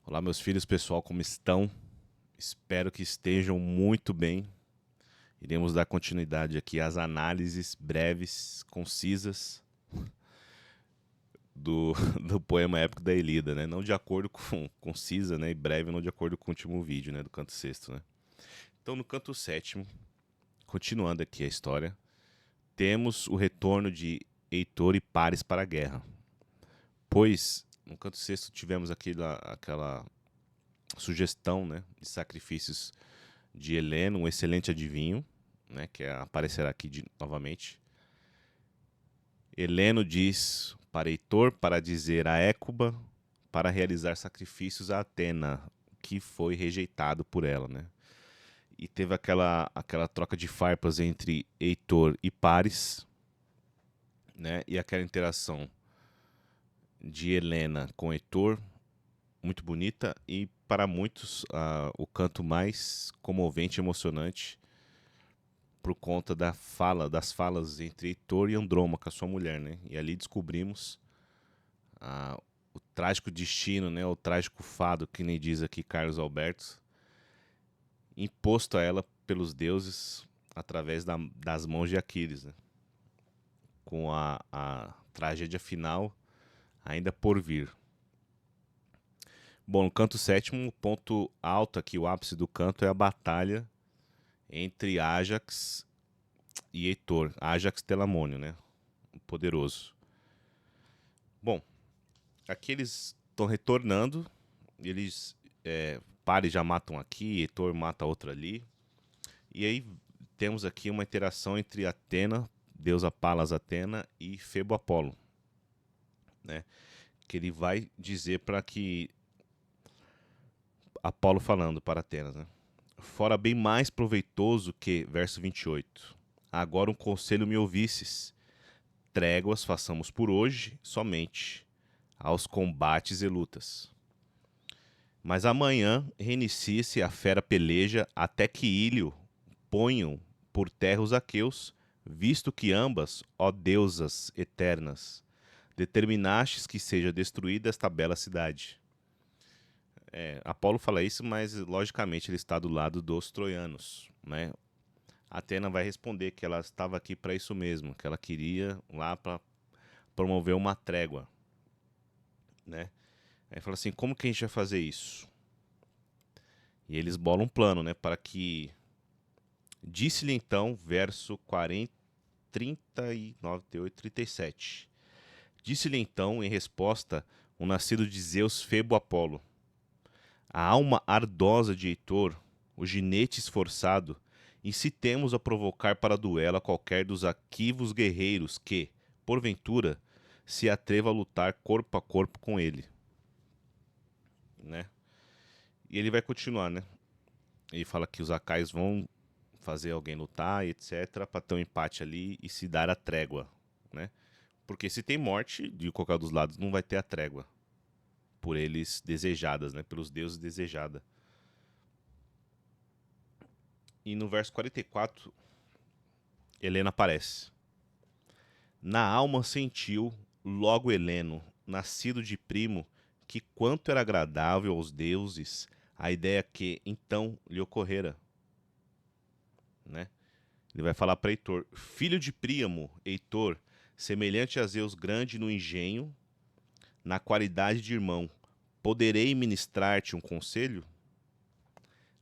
Olá, meus filhos, pessoal, como estão? Espero que estejam muito bem. Iremos dar continuidade aqui às análises breves, concisas do, do poema épico da Ilíada, né? Não de acordo com concisa, né? E breve, não de acordo com o último vídeo, né? Do canto sexto, né? Então, no canto sétimo, continuando aqui a história, temos o retorno de Heitor e Paris para a guerra. Pois, no canto sexto, tivemos aquela sugestão, né? De sacrifícios de Heleno, um excelente adivinho, né, que aparecerá aqui novamente. Heleno diz para Heitor para dizer a Écuba para realizar sacrifícios a Atena, que foi rejeitado por ela, né? E teve aquela troca de farpas entre Heitor e Paris, né? E aquela interação de Helena com Heitor, muito bonita e para muitos o canto mais comovente e emocionante por conta das falas entre Heitor e Andrômaca, sua mulher, né? E ali descobrimos o trágico destino, né? O trágico fado, que nem diz aqui Carlos Alberto, imposto a ela pelos deuses através das mãos de Aquiles, né? Com a tragédia final ainda por vir. Bom, no canto sétimo, o ponto alto aqui, o ápice do canto, é a batalha entre Ájax e Heitor. Ájax Telamônio, né? O poderoso. Bom, aqui eles estão retornando. Eles Pares já matam aqui, Heitor mata outro ali. E aí temos aqui uma interação entre Atena, deusa Palas Atena, e Febo Apolo, né? Que ele vai dizer para que Apolo falando para Atenas, né? Fora bem mais proveitoso que, verso 28, agora um conselho me ouvisses, tréguas façamos por hoje somente, aos combates e lutas. Mas amanhã reinicie-se a fera peleja até que Ílio ponham por terra os aqueus, visto que ambas, ó deusas eternas, determinastes que seja destruída esta bela cidade. Apolo fala isso, mas logicamente ele está do lado dos troianos, né? Atena vai responder que ela estava aqui para isso mesmo, que ela queria lá para promover uma trégua, né? Aí fala assim, como que a gente vai fazer isso? E eles bolam um plano, né, para que disse-lhe então, verso 40, 39, 38, 37. Disse-lhe então, em resposta, o nascido de Zeus Febo Apolo: a alma ardosa de Heitor, o ginete esforçado, incitemos a provocar para duelo a qualquer dos aquivos guerreiros que, porventura, se atreva a lutar corpo a corpo com ele. Né? E ele vai continuar, né? Ele fala que os acaios vão fazer alguém lutar, etc, para ter um empate ali e se dar a trégua, né? Porque se tem morte de qualquer dos lados, não vai ter a trégua por eles desejadas, né? Pelos deuses desejada. E no verso 44, Helena aparece. Na alma sentiu logo Heleno, nascido de primo, que quanto era agradável aos deuses a ideia que então lhe ocorrera, né? Ele vai falar para Heitor: filho de Príamo, Heitor, semelhante a Zeus grande no engenho, na qualidade de irmão, poderei ministrar-te um conselho?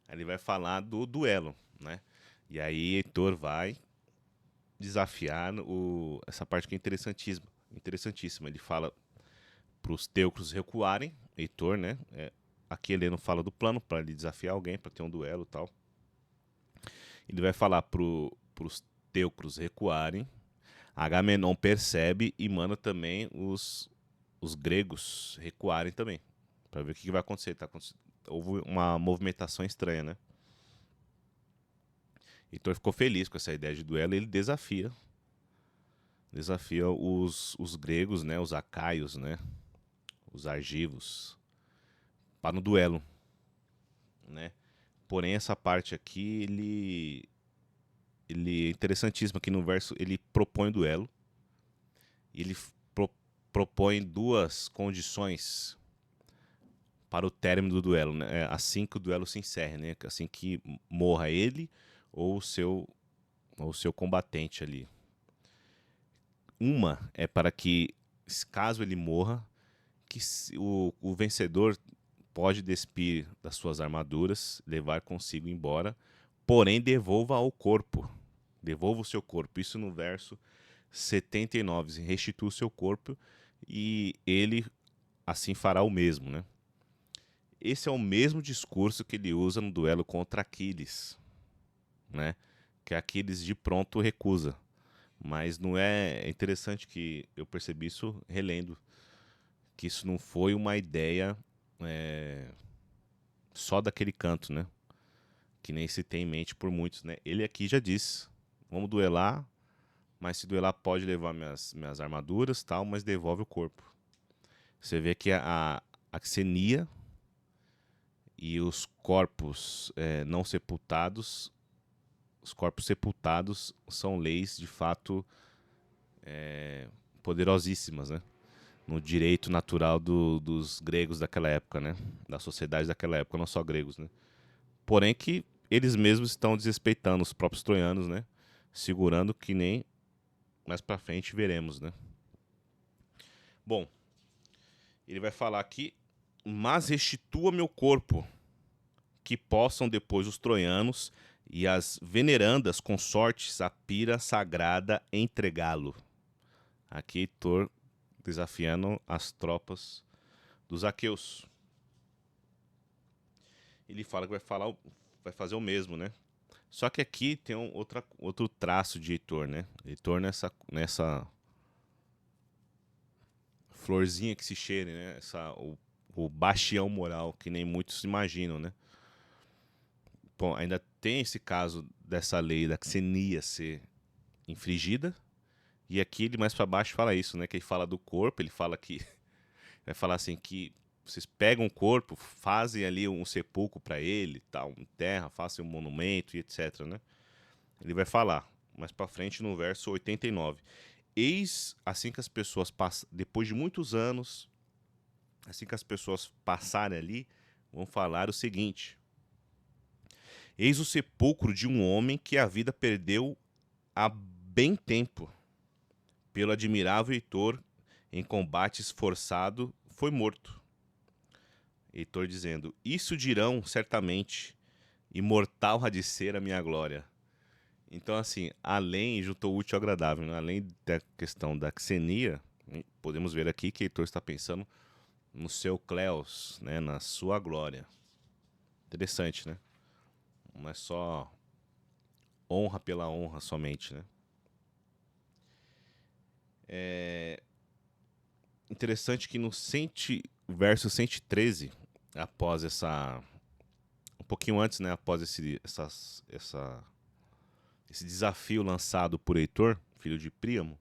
Aí ele vai falar do duelo, né? E aí Heitor vai desafiar essa parte que é interessantíssima. Ele fala para os teucros recuarem, Heitor, né? Aqui Heleno fala do plano para ele desafiar alguém, para ter um duelo e tal. Ele vai falar para os teucros recuarem. Agamenon percebe e manda também os gregos recuarem também, para ver o que vai acontecer. Houve uma movimentação estranha, né? Heitor ficou feliz com essa ideia de duelo e ele desafia os gregos, né? Os acaios, né? Os argivos para no duelo, né? Porém, essa parte aqui, ele é interessantíssimo aqui no verso, ele propõe o duelo, e ele propõe duas condições para o término do duelo, né? Assim que o duelo se encerre, né? Assim que morra ele ou o seu combatente ali. Uma é para que, caso ele morra, que o vencedor pode despir das suas armaduras, levar consigo embora, porém devolva ao corpo. Devolva o seu corpo. Isso no verso 79. Restitua o seu corpo e ele assim fará o mesmo, né? Esse é o mesmo discurso que ele usa no duelo contra Aquiles, né? Que Aquiles de pronto recusa. Mas não é interessante que eu percebi isso relendo, que isso não foi uma ideia só daquele canto, né? Que nem se tem em mente por muitos, né? Ele aqui já disse, vamos duelar, mas se duelar pode levar minhas armaduras, tal, mas devolve o corpo. Você vê que a Xenia e os corpos não sepultados, os corpos sepultados são leis de fato poderosíssimas, né? No direito natural dos gregos daquela época, né? Da sociedade daquela época, não só gregos, né? Porém que eles mesmos estão desrespeitando os próprios troianos, né? Segurando que nem mais pra frente veremos, né? Bom, ele vai falar aqui, mas restitua meu corpo, que possam depois os troianos e as venerandas consortes a pira sagrada entregá-lo. Aqui Heitor desafiando as tropas dos aqueus. Ele fala que vai fazer o mesmo, né? Só que aqui tem outro traço de Heitor, né? Heitor nessa florzinha que se cheire, né? O bastião moral, que nem muitos imaginam, né? Bom, ainda tem esse caso dessa lei da xenia ser infringida. E aqui ele mais para baixo fala isso, né? Que ele fala do corpo, ele fala que vai falar assim que vocês pegam o corpo, fazem ali um sepulcro para ele, tal, terra, façam um monumento e etc, né? Ele vai falar mais para frente no verso 89. Eis assim que as pessoas passam, depois de muitos anos, assim que as pessoas passarem ali, vão falar o seguinte: eis o sepulcro de um homem que a vida perdeu há bem tempo. Pelo admirável Heitor, em combate esforçado, foi morto. Heitor dizendo: isso dirão certamente, imortal há de ser a minha glória. Então, assim, além, juntou o útil ao agradável, né? Além da questão da xenia, podemos ver aqui que Heitor está pensando no seu Cleos, né? Na sua glória. Interessante, né? Não é só honra pela honra somente, né? Interessante que no verso 113, após um pouquinho antes, né? Após esse desafio lançado por Heitor, filho de Príamo,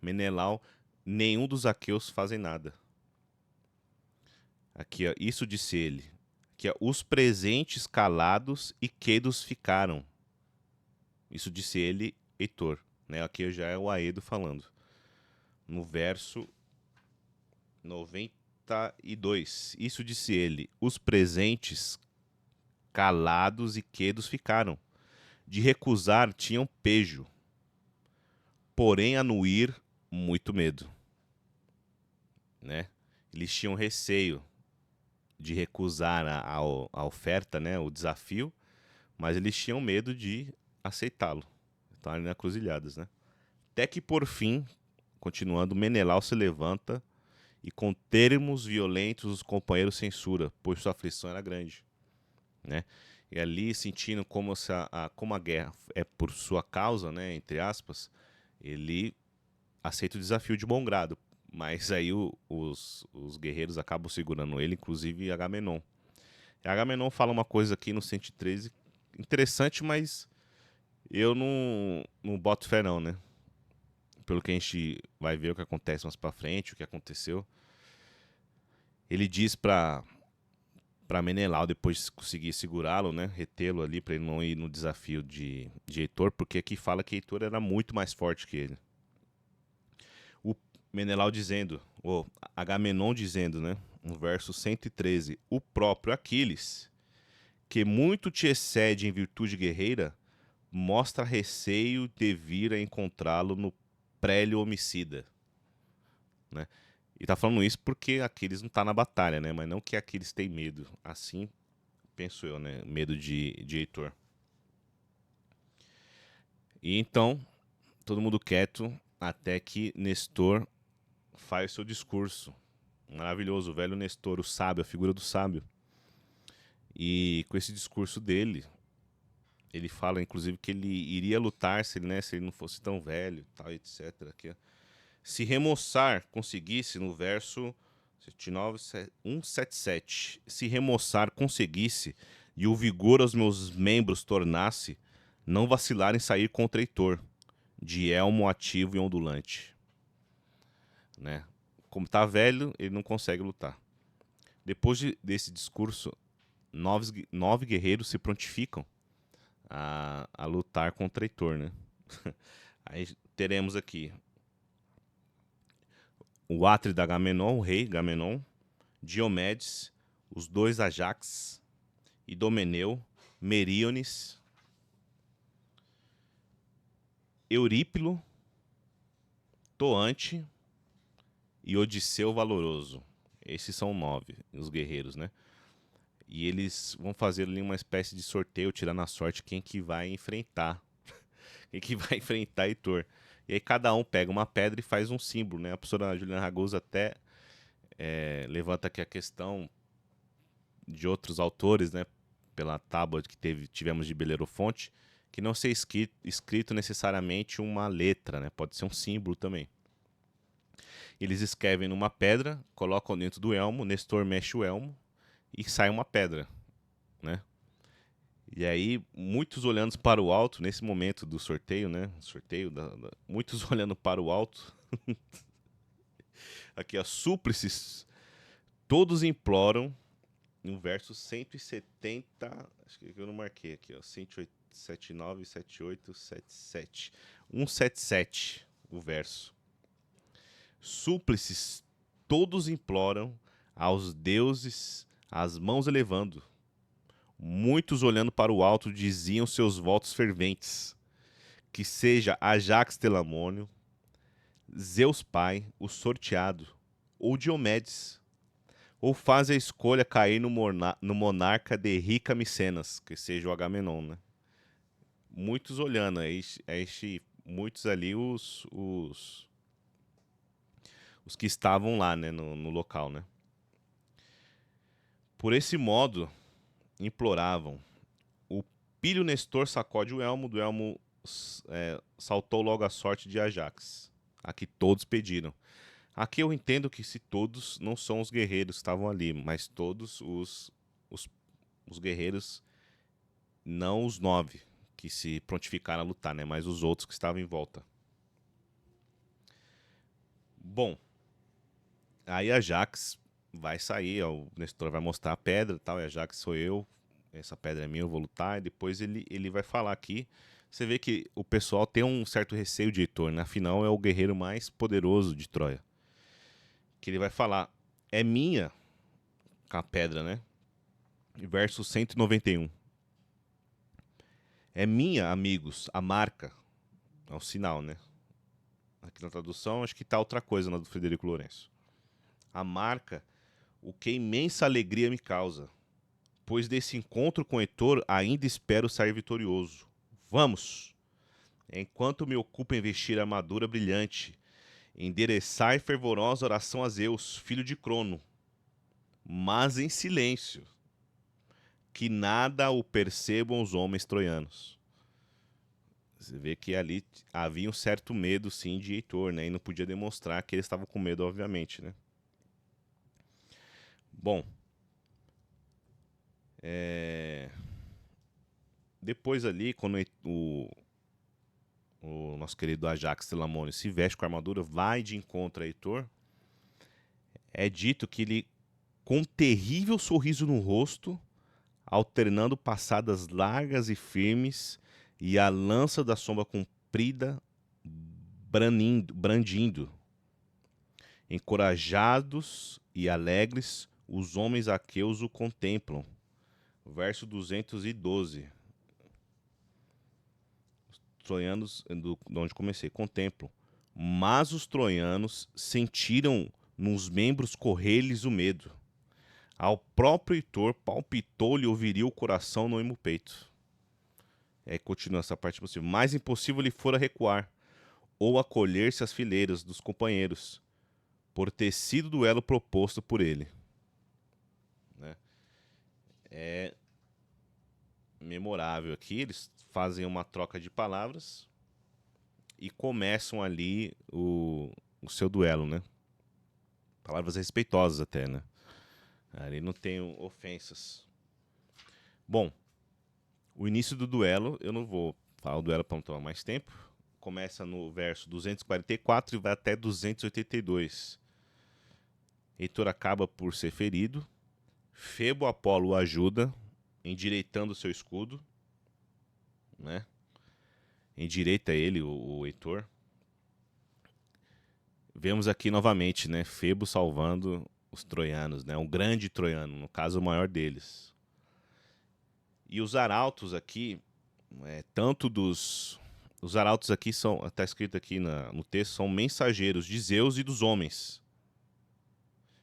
Menelau, nenhum dos aqueus fazem nada. Aqui, ó, isso disse ele, que ó, os presentes calados e quedos ficaram. Isso disse ele, Heitor, né? Aqui já é o Aedo falando. No verso 92, isso disse ele, os presentes calados e quedos ficaram. De recusar tinham pejo, porém a não ir, muito medo, né? Eles tinham receio de recusar a oferta, né? O desafio, mas eles tinham medo de aceitá-lo. Estão ali encruzilhadas, né? Até que por fim, continuando, Menelau se levanta e com termos violentos os companheiros censura, pois sua aflição era grande, né? E ali, sentindo como a guerra é por sua causa, né, entre aspas, ele aceita o desafio de bom grado. Mas aí os guerreiros acabam segurando ele, inclusive Agamenon. E Agamenon fala uma coisa aqui no 113 interessante, mas eu não boto fé não, né? Pelo que a gente vai ver o que acontece mais pra frente, o que aconteceu. Ele diz pra Menelau, depois conseguir segurá-lo, né, retê-lo ali para ele não ir no desafio de Heitor, porque aqui fala que Heitor era muito mais forte que ele. O Menelau dizendo, ou Agamenon dizendo, né, no verso 113, o próprio Aquiles, que muito te excede em virtude guerreira, mostra receio de vir a encontrá-lo no prélio homicida, né? E tá falando isso porque Aquiles não tá na batalha, né? Mas não que Aquiles tem medo. Assim, penso eu, né? Medo de Heitor. E então, todo mundo quieto até que Nestor faz seu discurso. Maravilhoso, o velho Nestor, o sábio, a figura do sábio. E com esse discurso dele, ele fala, inclusive, que ele iria lutar se ele, né, se ele não fosse tão velho, tal, etc. Que, se remoçar conseguisse, no verso 177, se remoçar conseguisse e o vigor aos meus membros tornasse, não vacilar em sair contra Heitor, de elmo ativo e ondulante. Né? Como tá velho, ele não consegue lutar. Depois desse discurso, nove guerreiros se prontificam a lutar contra Heitor, né? Aí teremos aqui o Átrida Agamenon, o rei Agamenon, Diomedes, os dois Ajax, Idomeneu, Meríones, Eurípilo, Toante e Odisseu Valoroso. Esses são 9, os guerreiros, né? E eles vão fazer ali uma espécie de sorteio, tirar na sorte quem que vai enfrentar. Quem que vai enfrentar Heitor. E aí cada um pega uma pedra e faz um símbolo, né? A professora Juliana Ragoso até levanta aqui a questão de outros autores, né? Pela tábua que tivemos de Belerofonte, que não ser escrito necessariamente uma letra, né? Pode ser um símbolo também. Eles escrevem numa pedra, colocam dentro do elmo, Nestor mexe o elmo e sai uma pedra, né? E aí, muitos olhando para o alto, nesse momento do sorteio, né? Muitos olhando para o alto. Aqui, ó, súplices, todos imploram, no verso 170, acho que eu não marquei aqui, ó, 179, 78, 77. 177, o verso. Súplices, todos imploram aos deuses, as mãos elevando. Muitos olhando para o alto diziam seus votos ferventes, que seja Ajax Telamônio, Zeus Pai, o sorteado, ou Diomedes, ou faz a escolha cair no monarca de rica Micenas, que seja o Agamenon, né? Muitos olhando, muitos ali os que estavam lá, né, no local, né? Por esse modo, imploravam. O pilho Nestor sacode o elmo, do elmo saltou logo a sorte de Ajax, a que todos pediram. Aqui eu entendo que se todos não são os guerreiros que estavam ali, mas todos os guerreiros, não os 9 que se prontificaram a lutar, né, mas os outros que estavam em volta. Bom, aí Ajax vai sair, ó, o Nestor vai mostrar a pedra e tal, e Ajax sou eu, essa pedra é minha, eu vou lutar, e depois ele vai falar aqui. Você vê que o pessoal tem um certo receio de Heitor, né? Afinal é o guerreiro mais poderoso de Troia. Que ele vai falar, é minha a pedra, né? Verso 191. É minha, amigos, a marca, é o sinal, né? Aqui na tradução, acho que tá outra coisa na do Frederico Lourenço. A marca, o que imensa alegria me causa, pois desse encontro com Heitor ainda espero sair vitorioso. Vamos! Enquanto me ocupo em vestir a armadura brilhante, endereçai fervorosa oração a Zeus, filho de Crono, mas em silêncio, que nada o percebam os homens troianos. Você vê que ali havia um certo medo, sim, de Heitor, né? E não podia demonstrar que eles estavam com medo, obviamente, né? Bom, depois ali, quando o nosso querido Ajax Telamônio se veste com a armadura, vai de encontro a Heitor, é dito que ele, com um terrível sorriso no rosto, alternando passadas largas e firmes, e a lança da sombra comprida brandindo. Encorajados e alegres, os homens aqueus o contemplam. Verso 212. Os troianos, de onde comecei, contemplam. Mas os troianos sentiram nos membros correr-lhes o medo. Ao próprio Heitor palpitou-lhe o viril coração no imo peito. Aí continua essa parte possível. Mais impossível lhe fora recuar, ou acolher-se às fileiras dos companheiros, por ter sido o duelo proposto por ele. Né? É memorável aqui, eles fazem uma troca de palavras e começam ali o seu duelo, né? Palavras respeitosas até, né? Ali não tem ofensas. Bom, o início do duelo, eu não vou falar o duelo para não tomar mais tempo. Começa no verso 244 e vai até 282. Heitor acaba por ser ferido. Febo Apolo o ajuda, endireitando seu escudo, né? Endireita ele, o Heitor. Vemos aqui novamente, né? Febo salvando os troianos, né? Um grande troiano, no caso o maior deles. E os arautos aqui, tanto dos... Os arautos aqui são, está escrito aqui no texto, são mensageiros de Zeus e dos homens.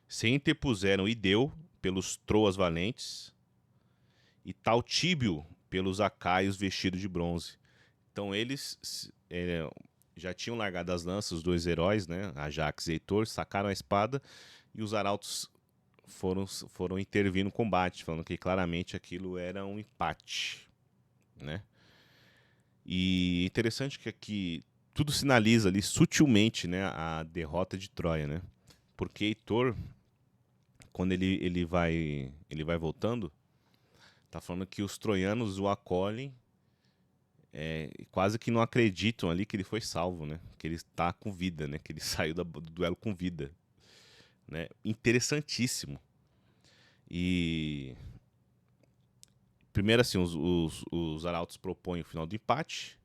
Se interpuseram Ideu pelos troas valentes e Taltíbio pelos acaios vestidos de bronze. Então eles já tinham largado as lanças, os dois heróis, né? Ajax e Heitor, sacaram a espada e os arautos foram intervir no combate, falando que claramente aquilo era um empate, né? E interessante que aqui tudo sinaliza ali sutilmente, né, a derrota de Troia, né? Porque Heitor, quando ele vai voltando, tá falando que os troianos o acolhem, quase que não acreditam ali que ele foi salvo, né? Que ele está com vida, né? Que ele saiu do duelo com vida, né? Interessantíssimo. E primeiro assim, os arautos propõem o final do empate.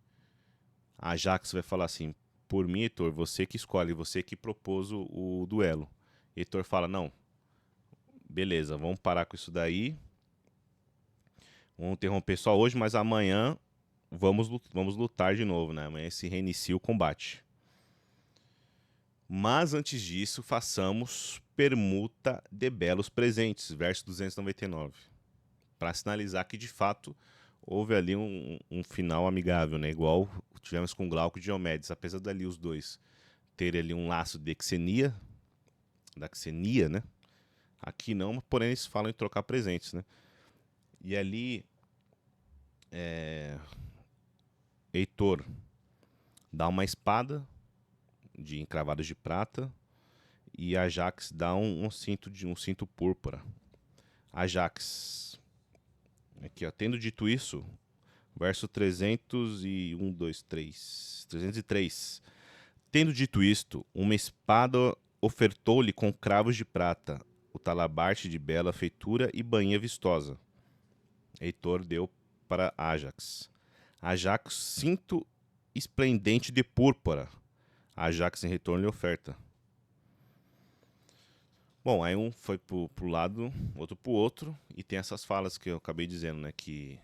A Ajax vai falar assim: por mim, Heitor, você que escolhe, você que propôs o duelo. Heitor fala: não, beleza, vamos parar com isso daí. Vamos interromper só hoje, mas amanhã vamos lutar de novo, né? Amanhã se reinicia o combate. Mas antes disso, façamos permuta de belos presentes, verso 299. Para sinalizar que de fato houve ali um final amigável, né? Igual tivemos com Glauco e Diomedes, apesar dali os dois terem ali um laço de xenia, né? Aqui não, porém eles falam em trocar presentes, né? E ali Heitor dá uma espada de encravados de prata e Ajax dá um cinto púrpura. Ajax, aqui ó, tendo dito isso, verso 303. Tendo dito isto, uma espada ofertou-lhe com cravos de prata, o talabarte de bela feitura e bainha vistosa. Heitor deu para Ajax. Ajax, cinto esplendente de púrpura. Ajax em retorno lhe oferta. Bom, aí um foi pro lado, outro pro outro, e tem essas falas que eu acabei dizendo, né? Que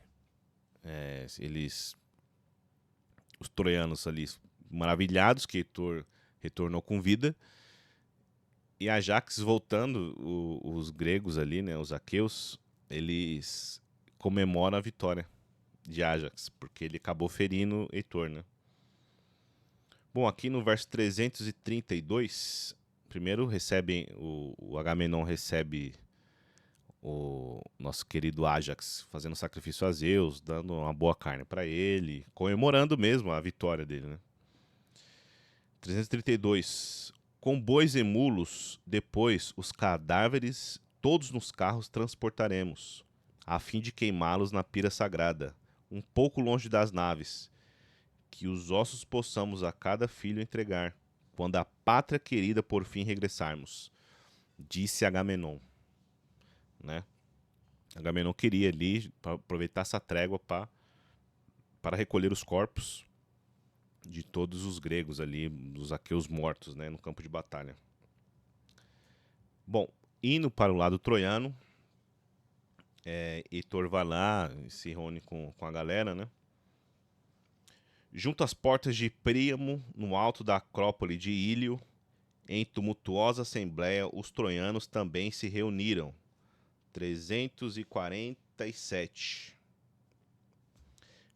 os troianos ali, maravilhados que Heitor retornou com vida, e Ajax voltando, os gregos ali, né? Os aqueus, eles comemoram a vitória de Ajax, porque ele acabou ferindo Heitor, né? Bom, aqui no verso 332, primeiro o Agamenon recebe o nosso querido Ajax fazendo sacrifício a Zeus, dando uma boa carne para ele, comemorando mesmo a vitória dele, né? 332. Com bois e mulos, depois os cadáveres todos nos carros transportaremos, a fim de queimá-los na pira sagrada, um pouco longe das naves, que os ossos possamos a cada filho entregar, quando a pátria querida por fim regressarmos, disse Agamenon, né? Agamenon queria ali aproveitar essa trégua para recolher os corpos de todos os gregos ali, dos aqueus mortos, né, no campo de batalha. Bom, Indo para o lado troiano, Heitor vai lá e se reúne com a galera, né? Junto às portas de Príamo, no alto da Acrópole de Ílio, em tumultuosa assembleia, os troianos também se reuniram. 347.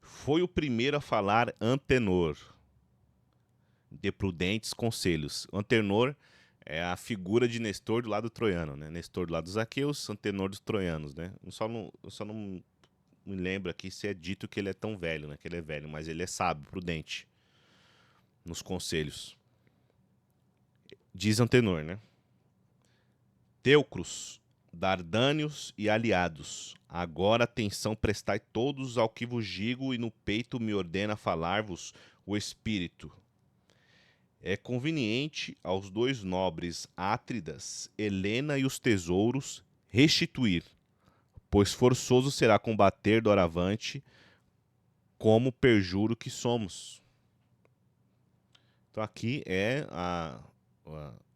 Foi o primeiro a falar Antenor, de prudentes conselhos. Antenor é a figura de Nestor do lado troiano, né? Nestor do lado dos aqueus, Antenor dos troianos, né? Eu só não me lembro aqui se é dito que ele é tão velho, né? Que ele é velho, mas ele é sábio, prudente nos conselhos. Diz Antenor, né? Teucros, Dardânios e aliados, agora atenção prestai todos ao que vos digo, e no peito me ordena falar-vos o espírito. É conveniente aos dois nobres Átridas, Helena e os tesouros, restituir, pois forçoso será combater doravante, como perjuro que somos. Então aqui é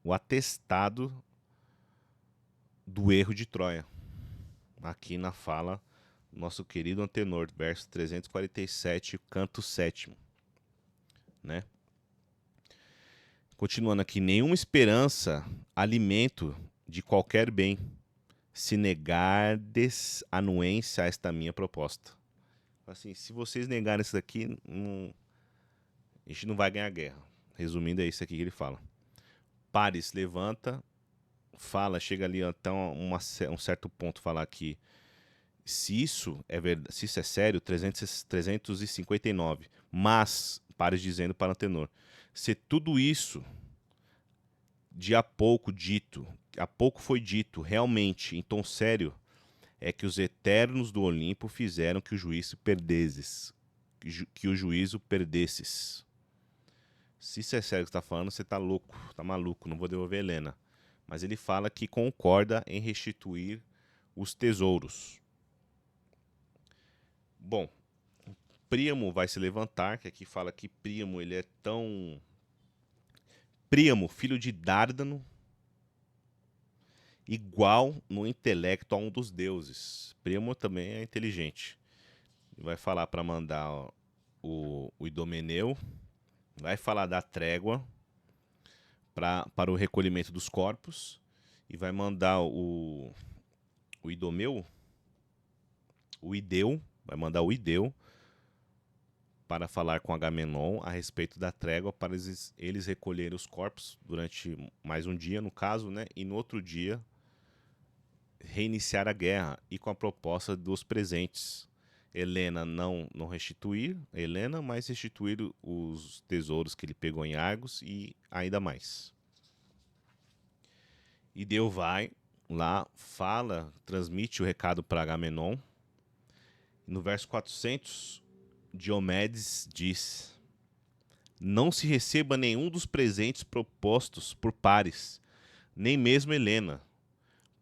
o atestado do erro de Troia. Aqui na fala nosso querido Antenor, verso 347, canto 7º, né? Continuando aqui, nenhuma esperança, alimento de qualquer bem, se negardes anuência a esta minha proposta. Assim, se vocês negarem isso daqui, a gente não vai ganhar a guerra. Resumindo, é isso aqui que ele fala. Paris levanta, fala, chega ali até um certo ponto, falar que se isso é verdade, se isso é sério, 359. Mas, Paris dizendo para Antenor, se tudo isso de há pouco foi dito realmente em tom sério, é que os eternos do Olimpo fizeram que o juízo perdesses. Que o juízo perdesses. Se isso é sério que você está falando, você está louco, está maluco, não vou devolver Helena. Mas ele fala que concorda em restituir os tesouros. Bom, Príamo vai se levantar, que aqui fala que Príamo ele é tão... Príamo, filho de Dárdano, igual no intelecto a um dos deuses. Príamo também é inteligente. Vai falar para mandar o Idomeneu, vai falar da trégua para o recolhimento dos corpos e vai mandar o Idomeu, o Ideu, vai mandar o Ideu para falar com Agamenon a respeito da trégua para eles recolherem os corpos durante mais um dia, no caso, né? E no outro dia reiniciar a guerra e com a proposta dos presentes. Helena não restituir Helena, mas restituir os tesouros que ele pegou em Argos e ainda mais. Ideu vai lá, fala, transmite o recado para Agamenon. No verso 400, Diomedes diz: não se receba nenhum dos presentes propostos por Paris, nem mesmo Helena,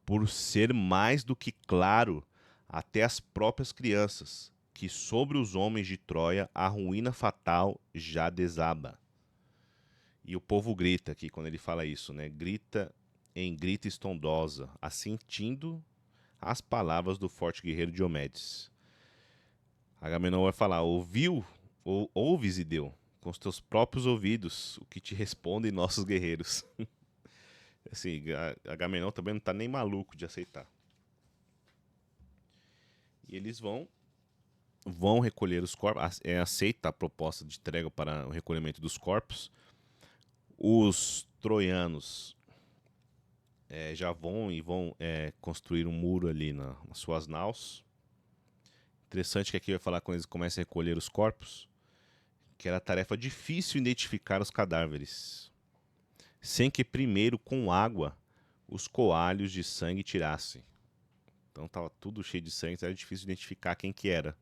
por ser mais do que claro até as próprias crianças, que sobre os homens de Troia a ruína fatal já desaba. E o povo grita aqui quando ele fala isso, né? Grita em grita estrondosa, assentindo às palavras do forte guerreiro Diomedes. Agamenon vai falar: ouves, Ideu, com os teus próprios ouvidos, o que te respondem nossos guerreiros. Assim, Agamenon também não está nem maluco de aceitar. E eles vão recolher os corpos, aceita a proposta de trégua para o recolhimento dos corpos. Os troianos já vão construir um muro ali nas suas naus. Interessante que aqui vai falar quando eles começam a recolher os corpos, que era tarefa difícil identificar os cadáveres, sem que primeiro com água os coalhos de sangue tirassem. Então estava tudo cheio de sangue, era difícil identificar quem que era.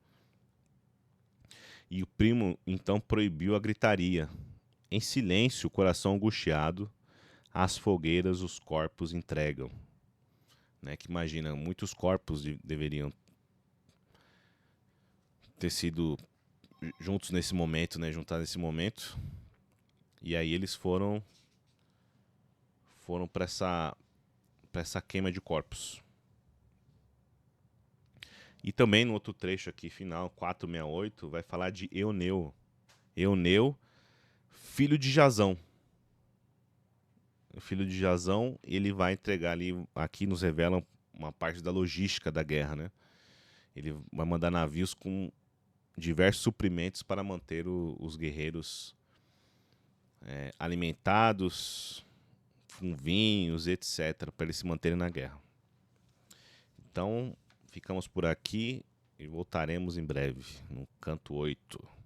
E o primo então proibiu a gritaria. Em silêncio, o coração angustiado, às fogueiras os corpos entregam. Né, que imagina, muitos corpos deveriam ter sido juntos nesse momento, né, juntados nesse momento. E aí eles foram para essa queima de corpos. E também no outro trecho aqui, final 468, vai falar de Euneu. Euneu, filho de Jazão. O filho de Jazão, ele vai entregar ali, aqui nos revela uma parte da logística da guerra, né? Ele vai mandar navios com diversos suprimentos para manter os guerreiros alimentados, com vinhos, etc., para eles se manterem na guerra. Então, ficamos por aqui e voltaremos em breve, no canto 8.